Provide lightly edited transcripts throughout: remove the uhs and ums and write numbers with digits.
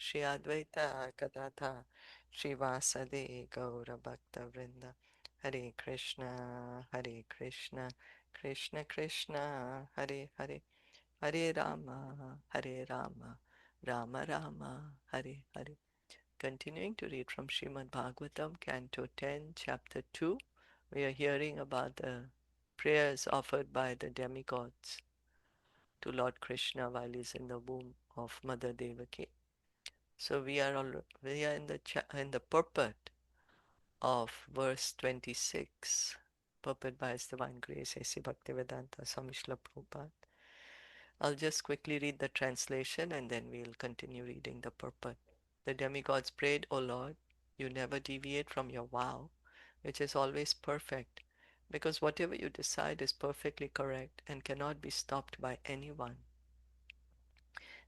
Shri Advaita Gadadha Srivasade Gaura Bhakta Vrinda. Hare Krishna, Hare Krishna, Krishna Krishna, Hare Hare, Hare Rama, Hare Rama, Rama Rama, Hare Hare. Continuing to read from Srimad Bhagavatam, Canto 10, Chapter 2, we are hearing about the prayers offered by the demigods to Lord Krishna while he's in the womb of Mother Devaki. So we are in the purport of verse 26, purport by His Divine Grace A.C. Bhaktivedanta Swami Srila Prabhupada. I'll just quickly read the translation and then we'll continue reading the purport. The demigods prayed, O Lord, you never deviate from your vow, which is always perfect, because whatever you decide is perfectly correct and cannot be stopped by anyone.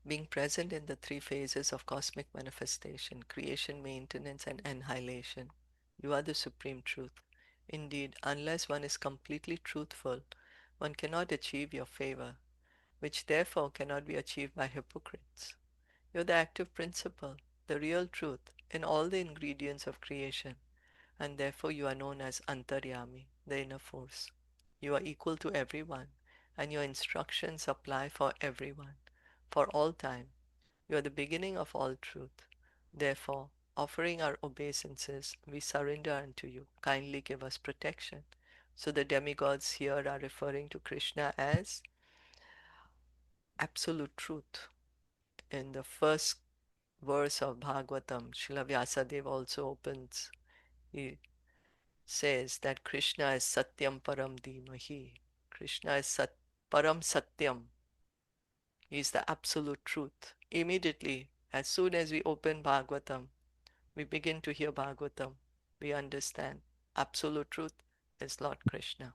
Being present in the three phases of cosmic manifestation, creation, maintenance, and annihilation, you are the supreme truth. Indeed, unless one is completely truthful, one cannot achieve your favor, which therefore cannot be achieved by hypocrites. You are the active principle, the real truth, in all the ingredients of creation, and therefore you are known as Antaryami, the inner force. You are equal to everyone, and your instructions apply for everyone, for all time. You are the beginning of all truth. Therefore, offering our obeisances, we surrender unto you. Kindly give us protection. So the demigods here are referring to Krishna as absolute truth. In the first verse of Bhagavatam, Srila Vyasadeva also opens. He says that Krishna is Satyam Param Dhimahi. Krishna is Param Satyam. He is the absolute truth. Immediately, as soon as we open Bhagavatam, we begin to hear Bhagavatam, we understand absolute truth is Lord Krishna.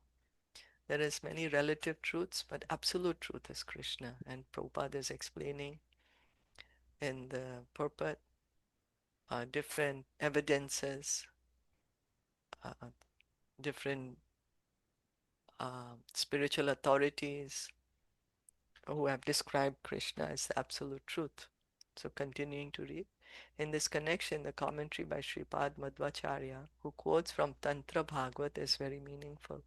There is many relative truths, but absolute truth is Krishna. And Prabhupada is explaining in the purport different evidences, uh, different spiritual authorities who have described Krishna as the absolute truth. So continuing to read. In this connection, the commentary by Sripad Madhvacharya, who quotes from Tantra Bhagavat, is very meaningful.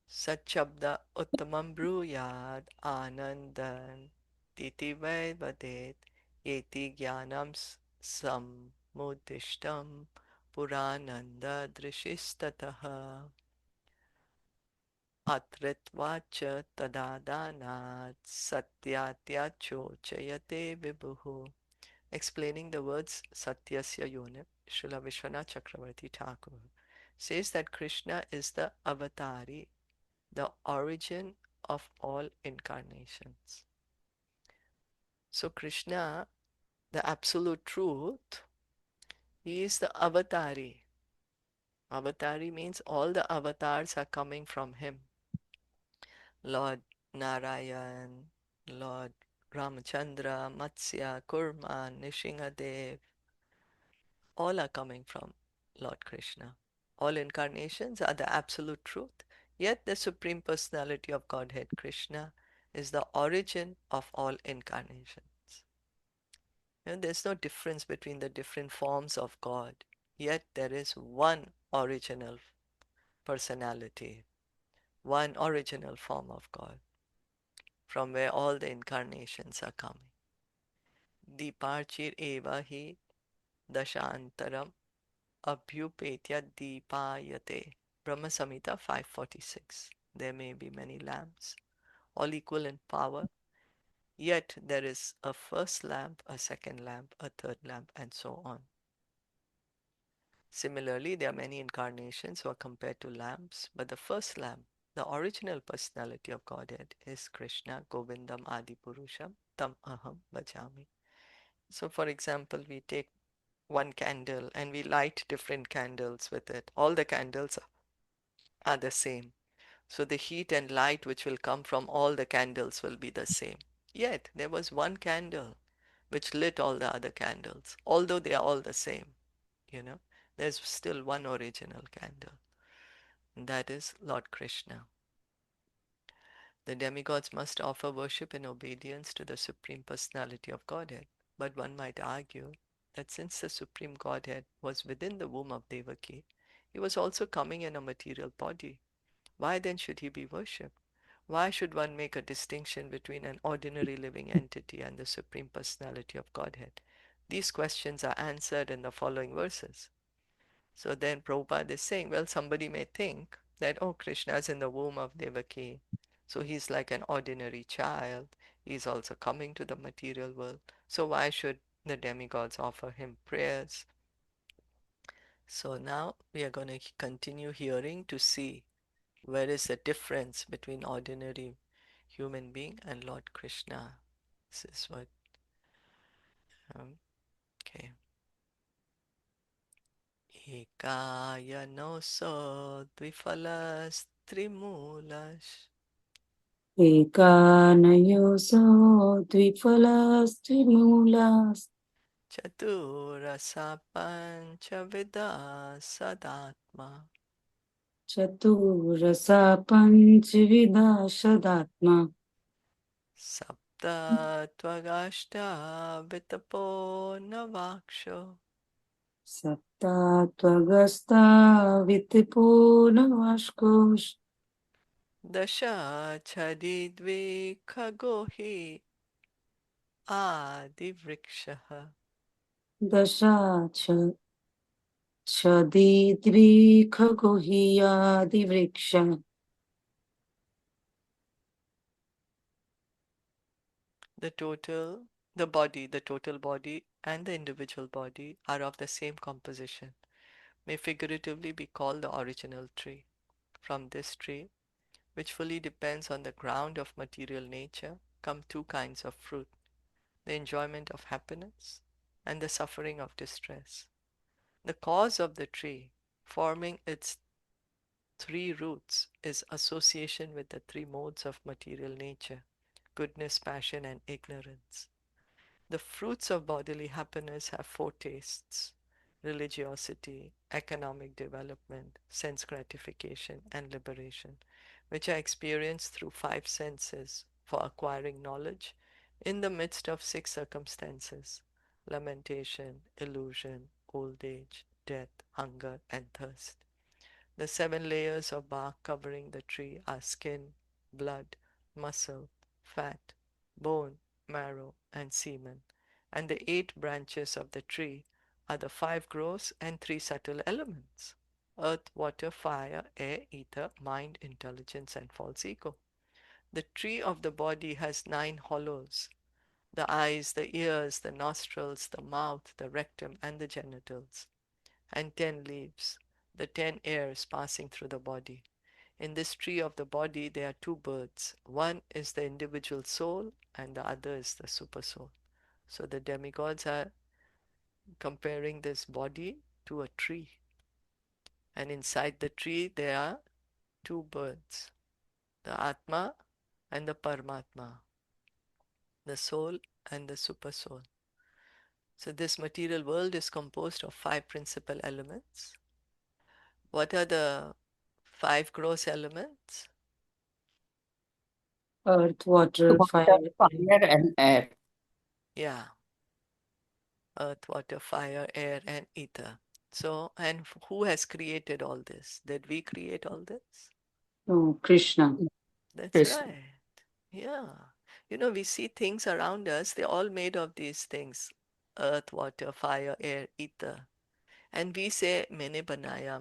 Satchabda uttamam bruyad anandan titi vaid yeti jnanam samudishtam purananda drishistataha atritvacha tadadanat satyatyachochayate vibhuhu. Explaining the words Satyasya Yonam, Srila Vishwanath Chakravarti Thakur says that Krishna is the avatari, the origin of all incarnations. So Krishna, the absolute truth, he is the avatari. Avatari means all the avatars are coming from him. Lord Narayan, Lord Ramachandra, Matsya, Kurma, Nishingadev, all are coming from Lord Krishna. All incarnations are the absolute truth, yet the Supreme Personality of Godhead, Krishna, is the origin of all incarnations. And there's no difference between the different forms of God, yet there is one original personality, one original form of God, from where all the incarnations are coming. Deeparchir eva hi dashantaram abhyupetya deepayate. Brahma Samhita 546. There may be many lamps, all equal in power, yet there is a first lamp, a second lamp, a third lamp, and so on. Similarly, there are many incarnations who are compared to lamps, but the first lamp, the original personality of Godhead, is Krishna, Govindam Adi Purusham, Tam Aham Bhajami. So, for example, we take one candle and we light different candles with it. All the candles are the same. So the heat and light which will come from all the candles will be the same. Yet there was one candle which lit all the other candles, although they are all the same. You know, there's still one original candle, and that is Lord Krishna. The demigods must offer worship and obedience to the Supreme Personality of Godhead. But one might argue that since the Supreme Godhead was within the womb of Devaki, he was also coming in a material body. Why then should he be worshipped? Why should one make a distinction between an ordinary living entity and the Supreme Personality of Godhead? These questions are answered in the following verses. So then Prabhupada is saying, well, somebody may think that, oh, Krishna is in the womb of Devaki, so he's like an ordinary child. He's also coming to the material world. So why should the demigods offer him prayers? So now we are going to continue hearing to see where is the difference between ordinary human being and Lord Krishna. This is what, okay. Ekaya no so dvifalas trimulas Ekanayoso dvipalastrimulas chaturasa panchavida sadatma chaturasa panchvida shadatma sapta tvagashta vitapo navaksho saptatvagasta vitipo navashkosh dasha chadidvi khagohi adivrikshaha. dashacha chadidrikhagohiyadivriksha. The total body and the individual body are of the same composition, may figuratively be called the original tree. From this tree, which fully depends on the ground of material nature, come two kinds of fruit, the enjoyment of happiness and the suffering of distress. The cause of the tree, forming its three roots, is association with the three modes of material nature, goodness, passion, and ignorance. The fruits of bodily happiness have four tastes: religiosity, economic development, sense gratification, and liberation, which are experienced through five senses for acquiring knowledge in the midst of six circumstances: lamentation, illusion, old age, death, hunger, and thirst. The seven layers of bark covering the tree are skin, blood, muscle, fat, bone, marrow, and semen, and the eight branches of the tree are the five gross and three subtle elements: earth, water, fire, air, ether, mind, intelligence, and false ego. The tree of the body has nine hollows: the eyes, the ears, the nostrils, the mouth, the rectum, and the genitals, and 10 leaves, the 10 airs passing through the body. In this tree of the body, there are two birds. One is the individual soul, and the other is the super soul. So the demigods are comparing this body to a tree. And inside the tree, there are two birds, the Atma and the Paramatma, the soul and the super soul. So this material world is composed of five principal elements. What are the five gross elements? Earth, water, Water, fire, air. fire, and air. Yeah, earth, water, fire, air, and ether. So, and who has created all this? Did we create all this? No, Krishna. That's Krishna. right. Yeah. You know, we see things around us, they're all made of these things: earth, water, fire, air, ether. And we say, maine banaya,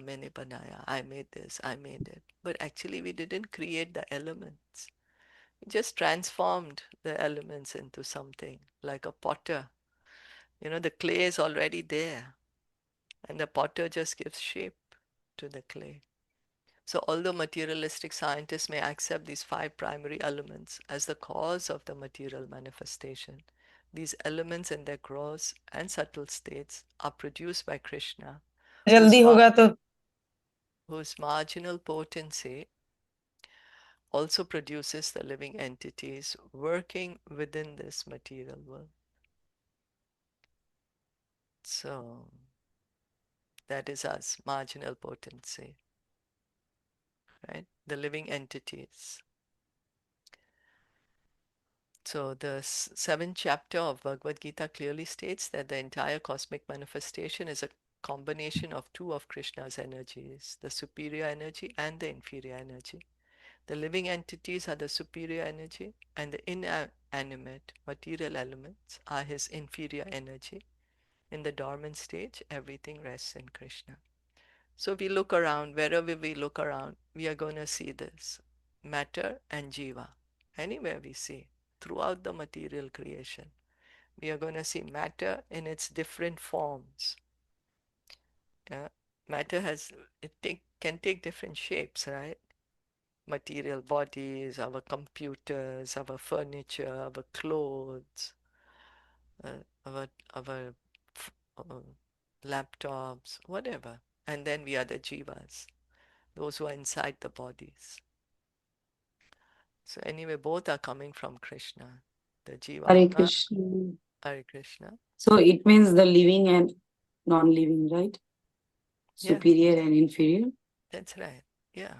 I made this, I made it. But actually, we didn't create the elements. We just transformed the elements into something like a potter. You know, the clay is already there, and the potter just gives shape to the clay. So, although materialistic scientists may accept these five primary elements as the cause of the material manifestation, these elements in their gross and subtle states are produced by Krishna, जल्दी whose, होगा तो whose marginal potency also produces the living entities working within this material world. So, that is us, marginal potency, right? The living entities. So the seventh chapter of Bhagavad Gita clearly states that the entire cosmic manifestation is a combination of two of Krishna's energies, the superior energy and the inferior energy. The living entities are the superior energy, and the inanimate material elements are his inferior energy. In the dormant stage, everything rests in Krishna. So we look around, wherever we look around, we are going to see this matter and jiva. Anywhere we see, throughout the material creation, we are going to see matter in its different forms. Yeah? Matter can take different shapes, right? Material bodies, our computers, our furniture, our clothes, our uh, laptops, whatever. And then we are the jivas, those who are inside the bodies. So anyway, both are coming from Krishna, the jiva. Hare Krishna. Hare Krishna. So it means the living and non-living, right? Yeah, Superior and inferior. that's right. Yeah,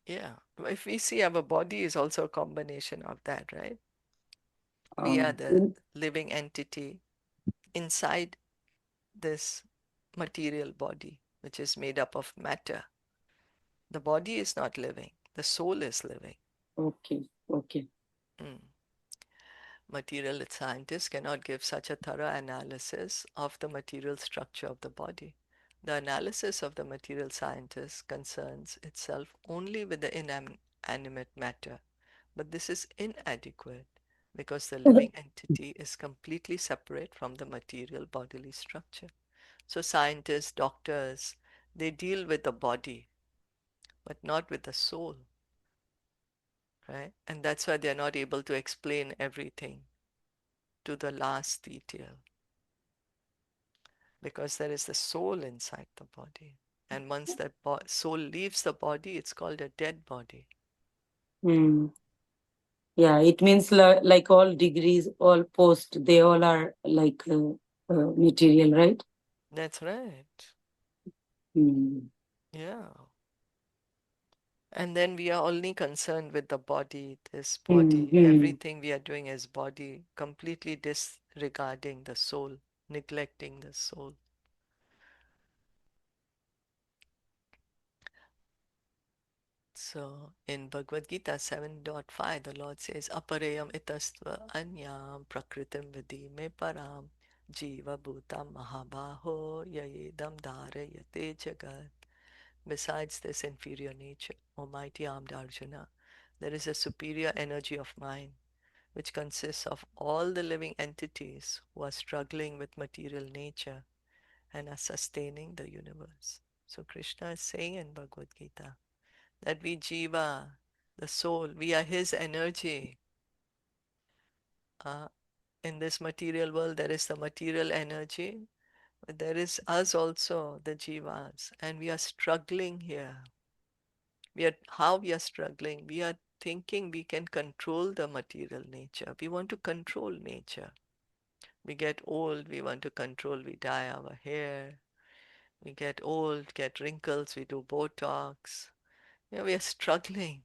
yeah. If we see our body is also a combination of that, right? We are the In, living entity inside this material body, which is made up of matter. The body is not living, the soul is living. okay, okay. Mm. Material scientists cannot give such a thorough analysis of the material structure of the body. The analysis of the material scientist concerns itself only with the inanimate matter, but this is inadequate because the living entity is completely separate from the material bodily structure. So scientists, doctors, they deal with the body, but not with the soul, right? And that's why they're not able to explain everything to the last detail because there is the soul inside the body. And once that soul leaves the body, it's called a dead body. Hmm. Yeah, it means like all degrees, all post, they all are like material, right? That's right. Hmm. Yeah. And then we are only concerned with the body, this Hmm. body. Hmm. Everything we are doing is body, completely disregarding the soul, neglecting the soul. So in Bhagavad Gita 7.5, the Lord says, Aparayam itastva anyam prakritim vidhi me param jiva bhutam mahabaho yayedam dharayate jagat. Besides this inferior nature, O mighty armed Arjuna, there is a superior energy of mind which consists of all the living entities who are struggling with material nature and are sustaining the universe. So Krishna is saying in Bhagavad Gita that we jiva, the soul, we are his energy. Uh, in this material world, there is the material energy, but there is us also, the jivas, and we are struggling here. How we are struggling? We are thinking we can control the material nature. We want to control nature. We get old, we want to control, we dye our hair. We get old, get wrinkles, we do Botox. We are struggling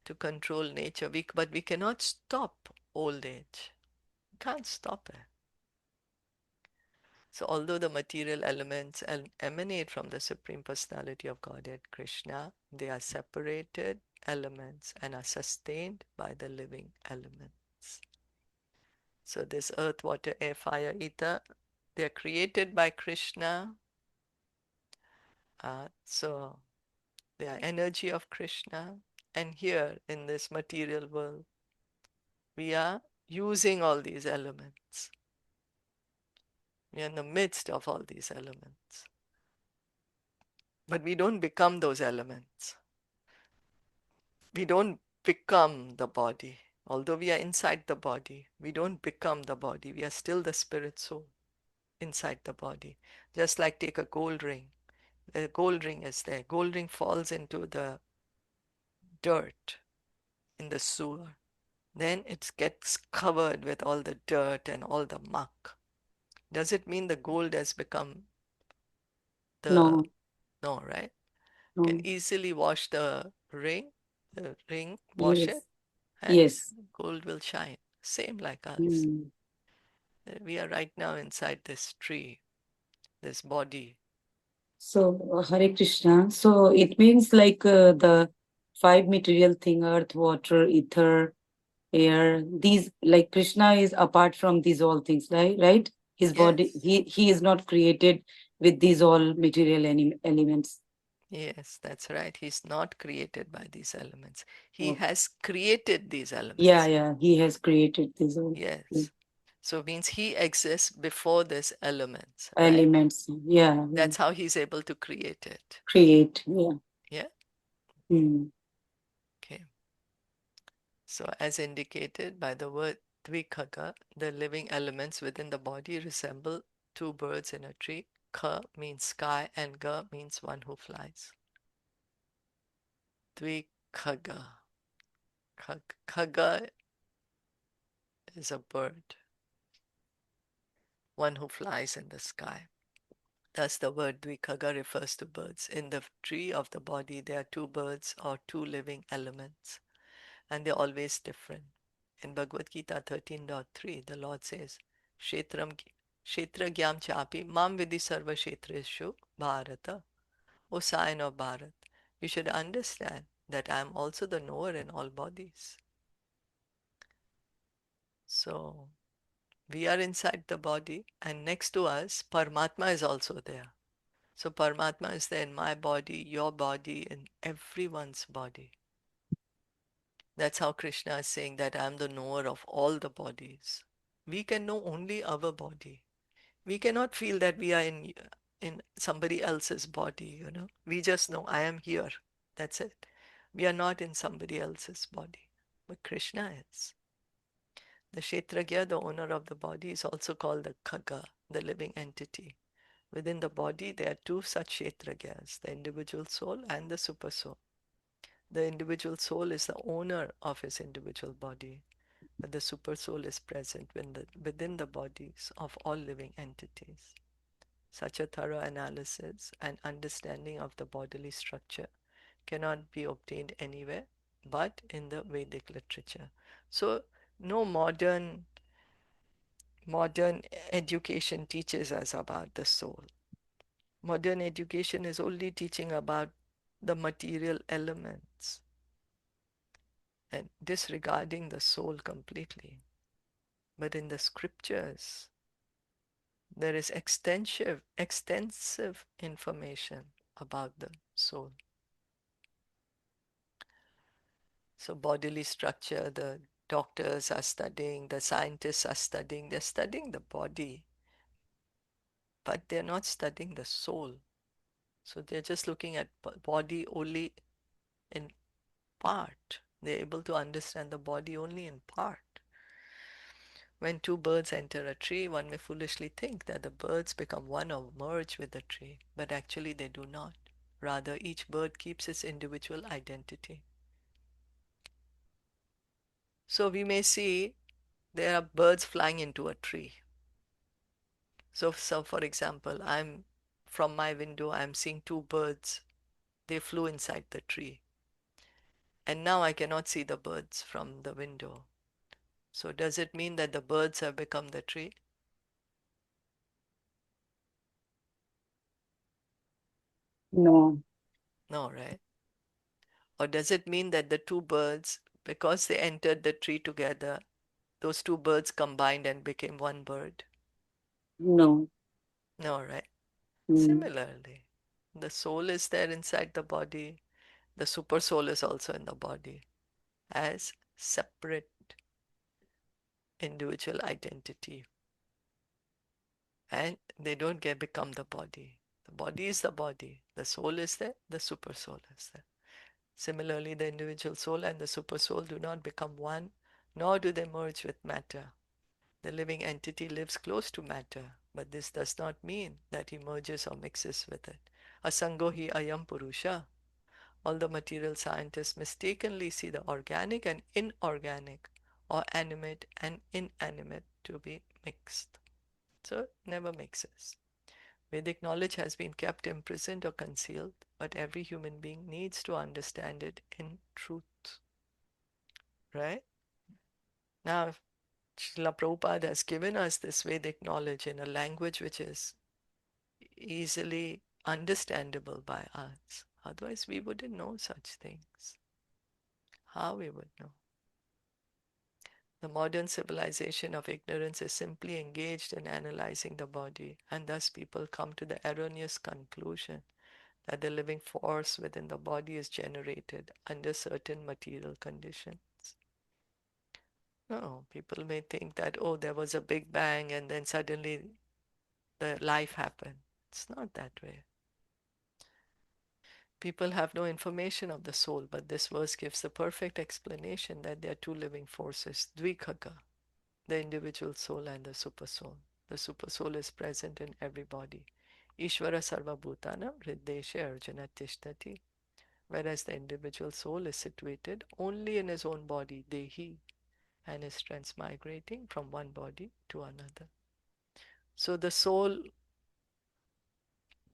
to control nature. But we cannot stop old age. We can't stop it. So although the material elements emanate from the Supreme Personality of Godhead, Krishna, they are separated elements and are sustained by the living elements. So this earth, water, air, fire, ether, they are created by Krishna. So they are energy of Krishna. And here in this material world, we are using all these elements. We are in the midst of all these elements. But we don't become those elements. We don't become the body. Although we are inside the body, we don't become the body. We are still the spirit soul inside the body. Just like take a gold ring. The gold ring is there. Gold ring falls into the dirt in the sewer. Then it gets covered with all the dirt and all the muck. Does it mean the gold has become the... No, No, right? Can no. easily wash the ring, wash it, Yes. and Yes. gold will shine. Same like us. Mm. We are right now inside this tree, this body. So, Hare Krishna. So it means like the five material thing, earth, water, ether, air, these, like Krishna is apart from these all things, right? Right? His body, Yes, he is not created with these all material elements. yes, that's right. He's not created by these elements. He Oh. has created these Yeah, elements. yeah. He has created these all Yes. So means he exists before these elements, right? elements. Yeah, yeah. That's how he's able to create it. Create. Yeah. Yeah. Mm. Okay. So as indicated by the word dvikhaga, the living elements within the body resemble two birds in a tree. Kha means sky and ga means one who flies. Dvikhaga. Khaga is a bird, one who flies in the sky. Thus, the word Dvikhaga refers to birds. In the tree of the body, there are two birds or two living elements, and they're always different. In Bhagavad Gita 13.3, the Lord says, Kshetram Kshetragyam chapi mam vidi sarva kshetreshu bharata, O sign of Bharat. You should understand that I am also the knower in all bodies. So, we are inside the body, and next to us, Paramatma is also there. So Paramatma is there in my body, your body, in everyone's body. That's how Krishna is saying that I am the knower of all the bodies. We can know only our body. We cannot feel that we are in somebody else's body, you know. We just know I am here. That's it. We are not in somebody else's body. But Krishna is. The Kshetragya, the owner of the body, is also called the Khaga, the living entity. Within the body, there are two such kshetragyas, the individual soul and the super soul. The individual soul is the owner of his individual body, but the super soul is present within the bodies of all living entities. Such a thorough analysis and understanding of the bodily structure cannot be obtained anywhere but in the Vedic literature. So, no modern education teaches us about the soul. Modern education is only teaching about the material elements and disregarding the soul completely. But in the scriptures, there is extensive information about the soul. So bodily structure, the doctors are studying, the scientists are studying, they're studying the body, but they're not studying the soul. So they're just looking at body only in part. They're able to understand the body only in part. When two birds enter a tree, one may foolishly think that the birds become one or merge with the tree, but actually they do not. Rather, each bird keeps its individual identity. So we may see there are birds flying into a tree. So for example, I'm from my window, I'm seeing two birds. They flew inside the tree. And now I cannot see the birds from the window. So does it mean that the birds have become the tree? No, No, right? Or does it mean that the two birds, because they entered the tree together, those two birds combined and became one bird? no. No, right? Mm. Similarly, the soul is there inside the body, the super soul is also in the body as separate individual identity. And they don't get become the body. The body is the body, the soul is there, the super soul is there. Similarly, the individual soul and the super soul do not become one, nor do they merge with matter. The living entity lives close to matter, but this does not mean that he merges or mixes with it. Asango hi ayam purusha. All the material scientists mistakenly see the organic and inorganic, or animate and inanimate, to be mixed. So it never mixes. Vedic knowledge has been kept imprisoned or concealed, but every human being needs to understand it in truth. Right? Now, Srila Prabhupada has given us this Vedic knowledge in a language which is easily understandable by us. Otherwise, we wouldn't know such things. How we would know? The modern civilization of ignorance is simply engaged in analyzing the body, and thus people come to the erroneous conclusion that the living force within the body is generated under certain material conditions. No, people may think that, oh, there was a big bang and then suddenly the life happened. It's not that way. People have no information of the soul, but this verse gives the perfect explanation that there are two living forces, Dvikhaga, the individual soul and the super soul. The super soul is present in every body. Ishvara Sarva Bhutana Hriddeshe Arjuna Tishtati. Whereas the individual soul is situated only in his own body, Dehi, and is transmigrating from one body to another. So the soul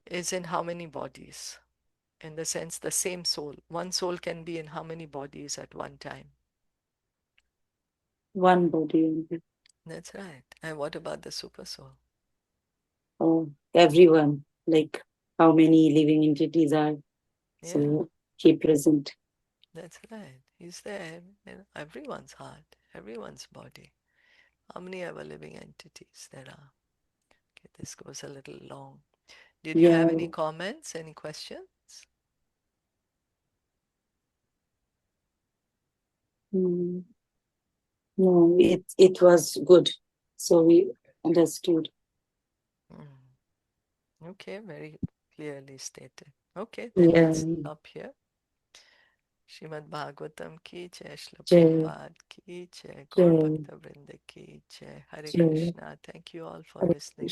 is in how many bodies? In the sense, the same soul. One soul can be in how many bodies at one time? One body only. That's right. And what about the super soul? Oh, everyone, like how many living entities are, Yeah, so he present. that's right. He's there in everyone's heart, everyone's body. How many ever living entities there are? Okay, this goes a little long. Did you Yeah. have any comments, any questions? Mm, no, it was good. So we understood. Okay, very clearly stated. Okay, then Yeah. let's stop here. Srimad Bhagavatam ki jai, Srila Jai, Prabhupada ki jai, Gaur Jai, Bhakta Vrinda ki jai, Hare Jai. Krishna. Thank you all for Hare listening.